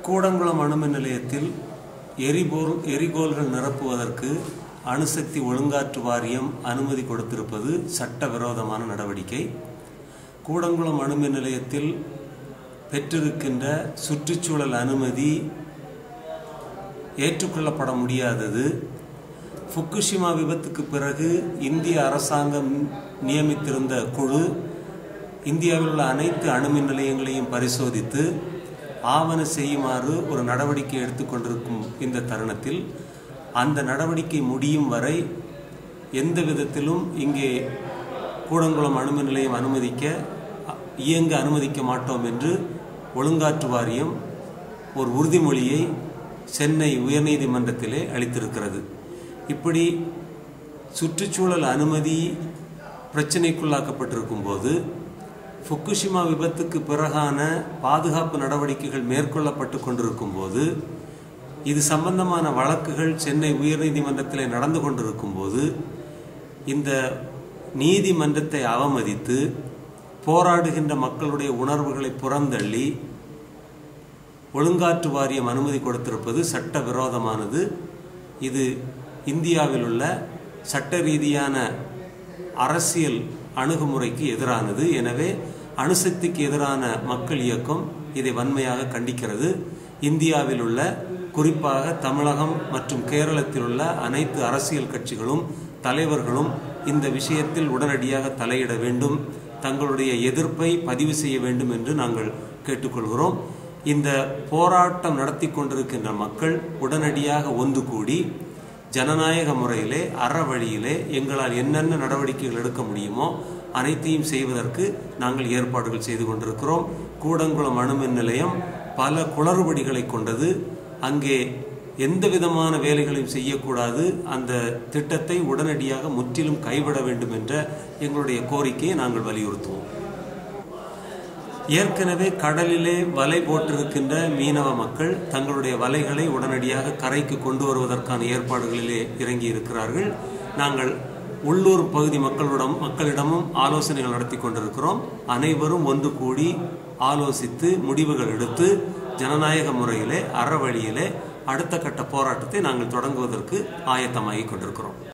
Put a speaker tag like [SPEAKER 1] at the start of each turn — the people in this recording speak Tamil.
[SPEAKER 1] கூடங்குளம் அணுமின் நிலையத்தில் எரிகோல்கள் நிரப்புவதற்கு அணுசக்தி ஒழுங்காற்று வாரியம் அனுமதி கொடுத்திருப்பது சட்டவிரோதமான நடவடிக்கை. கூடங்குளம் அணுமின் நிலையத்தில் பெற்றிருக்கின்ற சுற்றுச்சூழல் அனுமதி ஏற்றுக்கொள்ளப்பட முடியாதது. ஃபுகுஷிமா விபத்துக்கு பிறகு இந்திய அரசாங்கம் நியமித்திருந்த குழு இந்தியாவில் உள்ள அனைத்து அணுமின் நிலையங்களையும் பரிசோதித்து ஆவண செய்யுமாறு ஒரு நடவடிக்கை எடுத்துக்கொண்டிருக்கும் இந்த தருணத்தில் அந்த நடவடிக்கை முடியும் வரை எந்த விதத்திலும் இங்கே கூடங்குளம் அணுமின் நிலையம் இயங்க அனுமதிக்க மாட்டோம் என்று ஒழுங்காற்று வாரியம் ஒரு உறுதிமொழியை சென்னை உயர்நீதிமன்றத்திலே அளித்திருக்கிறது. இப்படி சுற்றுச்சூழல் அனுமதி பிரச்சனைக்குள்ளாக்கப்பட்டிருக்கும் போது ஃபுகுஷிமா விபத்துக்கு பிறகான பாதுகாப்பு நடவடிக்கைகள் மேற்கொள்ளப்பட்டு கொண்டிருக்கும் போது இது சம்பந்தமான வழக்குகள் சென்னை உயர்நீதிமன்றத்தில் நடந்து கொண்டிருக்கும் போது இந்த நீதிமன்றத்தை அவமதித்து போராடுகின்ற மக்களுடைய உணர்வுகளை புறந்தள்ளி ஒழுங்காற்று வாரியம் அனுமதி கொடுத்திருப்பது சட்டவிரோதமானது. இது இந்தியாவில் உள்ள சட்ட ரீதியான அரசியல் அணுகுமுறைக்கு எதிரானது. எனவே அணுசக்திக்கு எதிரான மக்கள் இயக்கம் இதை வன்மையாக கண்டிக்கிறது. இந்தியாவில் உள்ள குறிப்பாக தமிழகம் மற்றும் கேரளத்தில் உள்ள அனைத்து அரசியல் கட்சிகளும் தலைவர்களும் இந்த விஷயத்தில் உடனடியாக தலையிட வேண்டும், தங்களுடைய எதிர்ப்பை பதிவு செய்ய வேண்டும் என்று நாங்கள் கேட்டுக்கொள்கிறோம். இந்த போராட்டம் நடத்தி கொண்டிருக்கின்ற மக்கள் உடனடியாக ஒன்று கூடி ஜனநாயக முறையிலே அறவழியிலே எங்களால் என்னென்ன நடவடிக்கைகள் எடுக்க முடியுமோ அனைத்தையும் செய்வதற்கு நாங்கள் ஏற்பாடுகள் செய்து கொண்டிருக்கிறோம். கூடங்குளம் அணுமின் நிலையம் பல குளறுபடிகளை கொண்டது. அங்கே எந்த விதமான வேலைகளையும் செய்யக்கூடாது. அந்த திட்டத்தை உடனடியாக முற்றிலும் கைவிட வேண்டும் என்ற எங்களுடைய கோரிக்கையை நாங்கள் வலியுறுத்துவோம். ஏற்கனவே கடலிலே வலை போட்டிருக்கின்ற மீனவ மக்கள் தங்களுடைய வலைகளை உடனடியாக கரைக்கு கொண்டு வருவதற்கான ஏற்பாடுகளிலே இறங்கி இருக்கிறார்கள். நாங்கள் உள்ளூர் பகுதி மக்களிடமும் ஆலோசனைகள் நடத்தி கொண்டிருக்கிறோம். அனைவரும் ஒன்று கூடி ஆலோசித்து முடிவுகள் எடுத்து ஜனநாயக முறையிலே அறவழியிலே அடுத்த கட்ட போராட்டத்தை நாங்கள் தொடங்குவதற்கு ஆயத்தமாகிக் கொண்டிருக்கிறோம்.